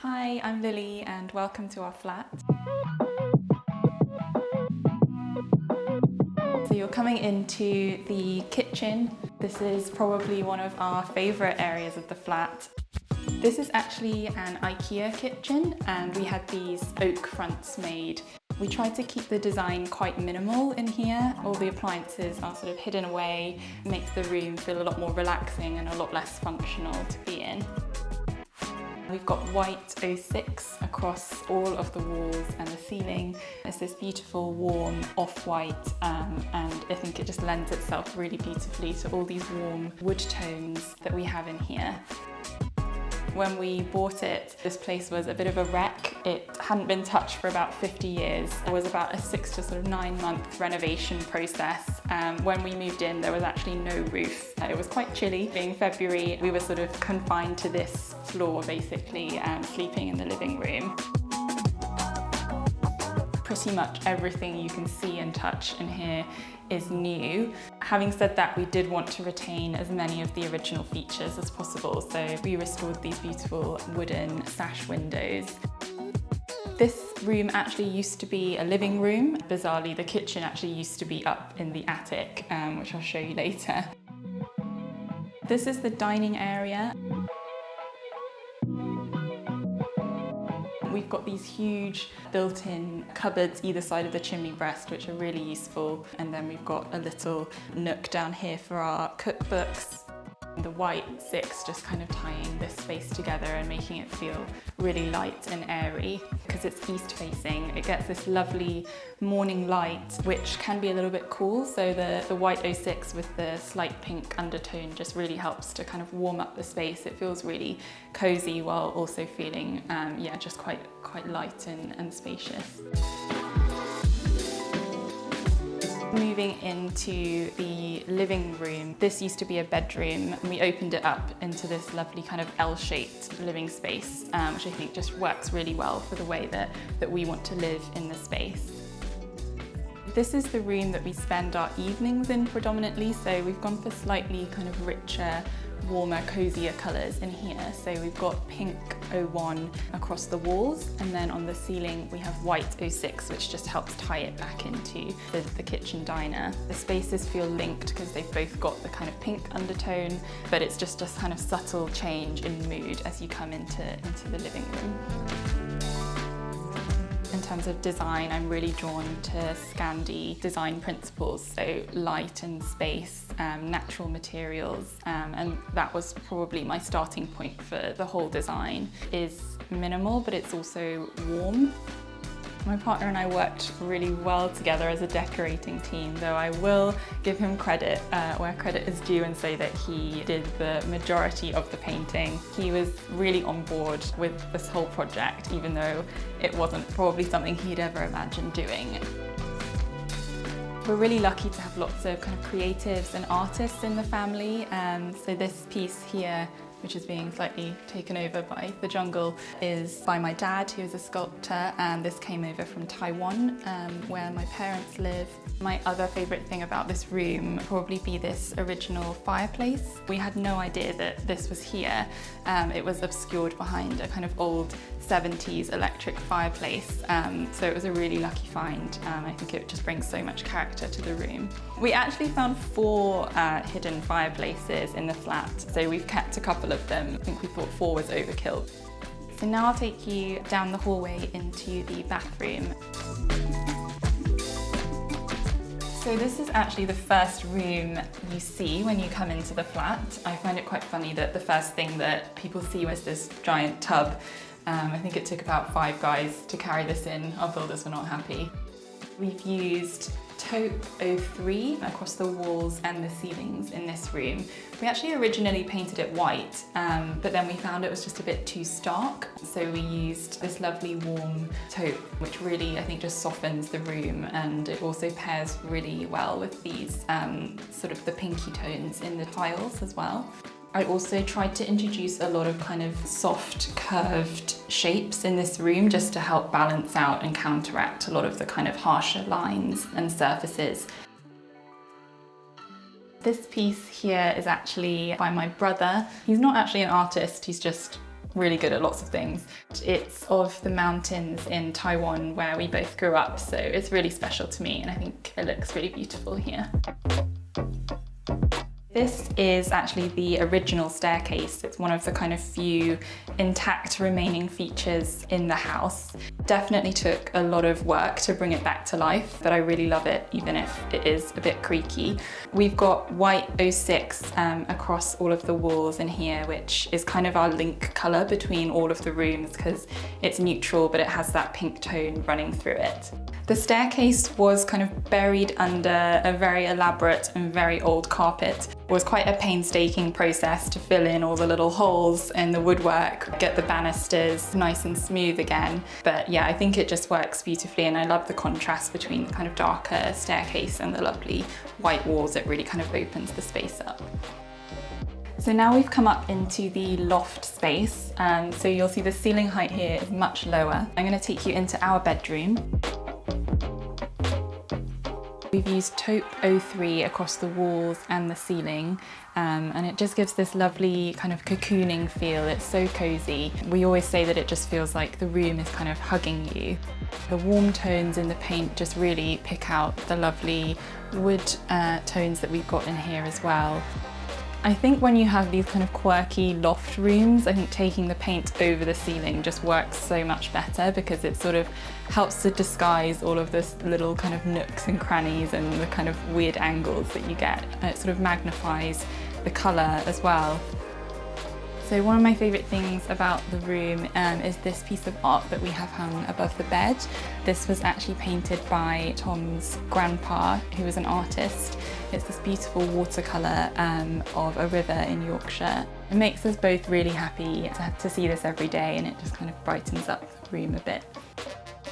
Hi, I'm Lily and welcome to our flat. So you're coming into the kitchen. This is probably one of our favourite areas of the flat. This is actually an IKEA kitchen and we had these oak fronts made. We tried to keep the design quite minimal in here. All the appliances are sort of hidden away, makes the room feel a lot more relaxing and a lot less functional to be in. We've got white 06 across all of the walls and the ceiling. It's this beautiful warm off-white and I think it just lends itself really beautifully to all these warm wood tones that we have in here. When we bought it, this place was a bit of a wreck. It hadn't been touched for about 50 years. It was about a 6 to sort of 9 month renovation process. When we moved in, there was actually no roof. It was quite chilly. Being February, we were sort of confined to this floor basically, sleeping in the living room. Pretty much everything you can see and touch in here is new. Having said that, we did want to retain as many of the original features as possible, so we restored these beautiful wooden sash windows. This room actually used to be a living room. Bizarrely, the kitchen actually used to be up in the attic, which I'll show you later. This is the dining area. We've got these huge built-in cupboards either side of the chimney breast, which are really useful. And then we've got a little nook down here for our cookbooks. The white 6 just kind of tying this space together and making it feel really light and airy. Because it's east facing, it gets this lovely morning light, which can be a little bit cool. So the white 06 with the slight pink undertone just really helps to kind of warm up the space. It feels really cozy while also feeling, just quite light and spacious. Moving into the living room, this used to be a bedroom and we opened it up into this lovely kind of L-shaped living space, which I think just works really well for the way that we want to live in the space. This is the room that we spend our evenings in predominantly, so we've gone for slightly kind of richer, warmer, cozier colours in here. So we've got pink 01 across the walls, and then on the ceiling we have white 06, which just helps tie it back into the kitchen diner. The spaces feel linked because they've both got the kind of pink undertone, but it's just a kind of subtle change in mood as you come into the living room. In terms of design, I'm really drawn to Scandi design principles, so light and space, natural materials, and that was probably my starting point for the whole design. Is minimal, but it's also warm. My partner and I worked really well together as a decorating team, though I will give him credit where credit is due and say that he did the majority of the painting. He was really on board with this whole project, even though it wasn't probably something he'd ever imagined doing. We're really lucky to have lots of kind of creatives and artists in the family. So this piece here, which is being slightly taken over by the jungle, is by my dad, who is a sculptor, and this came over from Taiwan, where my parents live. My other favourite thing about this room would probably be this original fireplace. We had no idea that this was here. It was obscured behind a kind of old 70s electric fireplace, so it was a really lucky find. I think it just brings so much character to the room. We actually found 4 hidden fireplaces in the flat, so we've kept a couple of them. I think we thought 4 was overkill. So now I'll take you down the hallway into the bathroom. So this is actually the first room you see when you come into the flat. I find it quite funny that the first thing that people see was this giant tub. I think it took about 5 guys to carry this in. Our builders were not happy. We've used Taupe 03 across the walls and the ceilings in this room. We actually originally painted it white, but then we found it was just a bit too stark. So we used this lovely warm taupe, which really, I think, just softens the room, and it also pairs really well with these sort of the pinky tones in the tiles as well. I also tried to introduce a lot of kind of soft curved shapes in this room just to help balance out and counteract a lot of the kind of harsher lines and surfaces. This piece here is actually by my brother. He's not actually an artist, he's just really good at lots of things. It's of the mountains in Taiwan where we both grew up, so it's really special to me and I think it looks really beautiful here. This is actually the original staircase. It's one of the kind of few intact remaining features in the house. Definitely took a lot of work to bring it back to life, but I really love it, even if it is a bit creaky. We've got white 06 across all of the walls in here, which is kind of our link colour between all of the rooms because it's neutral, but it has that pink tone running through it. The staircase was kind of buried under a very elaborate and very old carpet. It was quite a painstaking process to fill in all the little holes in the woodwork, get the banisters nice and smooth again. But yeah, I think it just works beautifully and I love the contrast between the kind of darker staircase and the lovely white walls. It really kind of opens the space up. So now we've come up into the loft space. So you'll see the ceiling height here is much lower. I'm going to take you into our bedroom. We've used Taupe 03 across the walls and the ceiling, and it just gives this lovely kind of cocooning feel. It's so cozy. We always say that it just feels like the room is kind of hugging you. The warm tones in the paint just really pick out the lovely wood tones that we've got in here as well. I think when you have these kind of quirky loft rooms, I think taking the paint over the ceiling just works so much better because it sort of helps to disguise all of this little kind of nooks and crannies and the kind of weird angles that you get. It sort of magnifies the colour as well. So one of my favourite things about the room is this piece of art that we have hung above the bed. This was actually painted by Tom's grandpa, who was an artist. It's this beautiful watercolour of a river in Yorkshire. It makes us both really happy to see this every day and it just kind of brightens up the room a bit.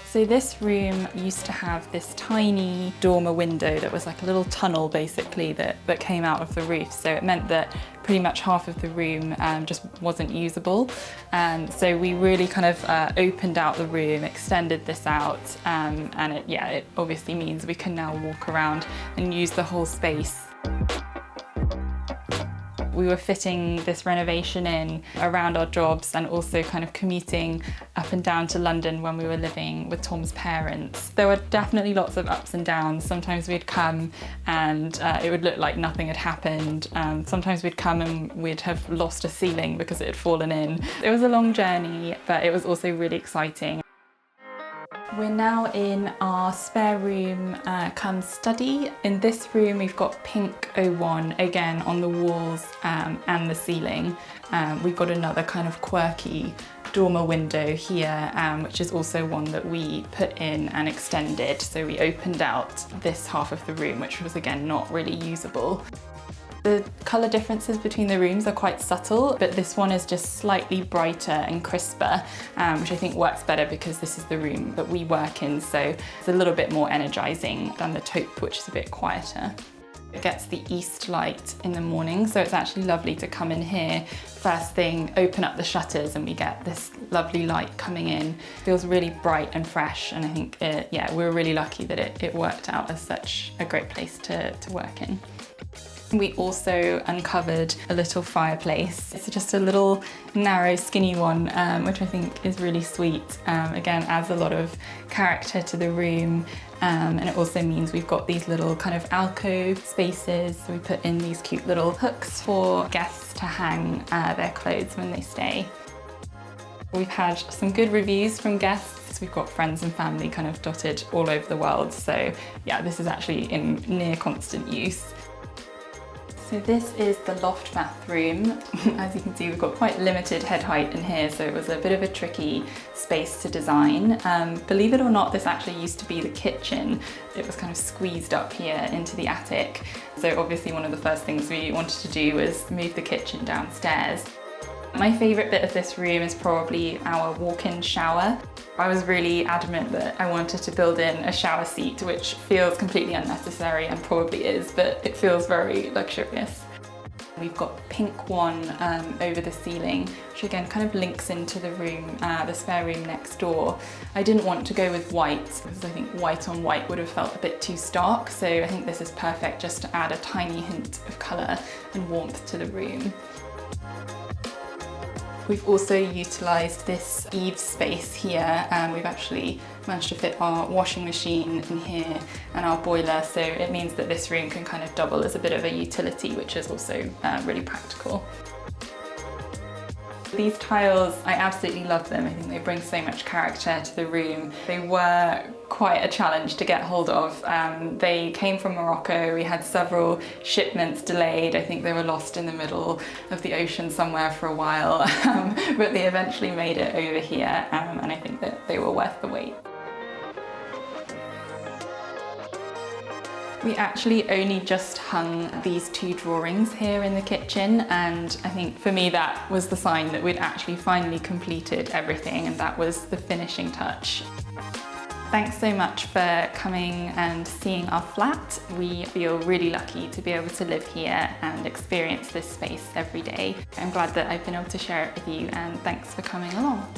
So this room used to have this tiny dormer window that was like a little tunnel basically that came out of the roof. So it meant that pretty much half of the room just wasn't usable. And so we really kind of opened out the room, extended this out, and it obviously means we can now walk around and use the whole space. We were fitting this renovation in around our jobs and also kind of commuting up and down to London when we were living with Tom's parents. There were definitely lots of ups and downs. Sometimes we'd come and it would look like nothing had happened. Sometimes we'd come and we'd have lost a ceiling because it had fallen in. It was a long journey, but it was also really exciting. We're now in our spare room come study. In this room we've got pink 01 again on the walls and the ceiling. We've got another kind of quirky dormer window here, which is also one that we put in and extended. So we opened out this half of the room, which was again not really usable. The colour differences between the rooms are quite subtle, but this one is just slightly brighter and crisper, which I think works better because this is the room that we work in, so it's a little bit more energising than the Taupe, which is a bit quieter. It gets the east light in the morning, so it's actually lovely to come in here first thing, open up the shutters and we get this lovely light coming in. It feels really bright and fresh, and I think, we're really lucky that it worked out as such a great place to work in. We also uncovered a little fireplace. It's just a little narrow, skinny one, which I think is really sweet. Again, adds a lot of character to the room. And it also means we've got these little kind of alcove spaces. So we put in these cute little hooks for guests to hang their clothes when they stay. We've had some good reviews from guests. We've got friends and family kind of dotted all over the world. So yeah, this is actually in near constant use. So this is the loft bathroom. As you can see, we've got quite limited head height in here, so it was a bit of a tricky space to design. Believe it or not, this actually used to be the kitchen. It was kind of squeezed up here into the attic. So obviously one of the first things we wanted to do was move the kitchen downstairs. My favourite bit of this room is probably our walk-in shower. I was really adamant that I wanted to build in a shower seat, which feels completely unnecessary and probably is, but it feels very luxurious. We've got pink one over the ceiling, which again kind of links into the room, the spare room next door. I didn't want to go with white because I think white on white would have felt a bit too stark, so I think this is perfect just to add a tiny hint of colour and warmth to the room. We've also utilised this eaves space here, and we've actually managed to fit our washing machine in here and our boiler, so it means that this room can kind of double as a bit of a utility, which is also really practical. These tiles, I absolutely love them. I think they bring so much character to the room. They were quite a challenge to get hold of. They came from Morocco. We had several shipments delayed. I think they were lost in the middle of the ocean somewhere for a while, but they eventually made it over here, and I think that they were worth the wait. We actually only just hung these 2 drawings here in the kitchen, and I think for me that was the sign that we'd actually finally completed everything, and that was the finishing touch. Thanks so much for coming and seeing our flat. We feel really lucky to be able to live here and experience this space every day. I'm glad that I've been able to share it with you, and thanks for coming along.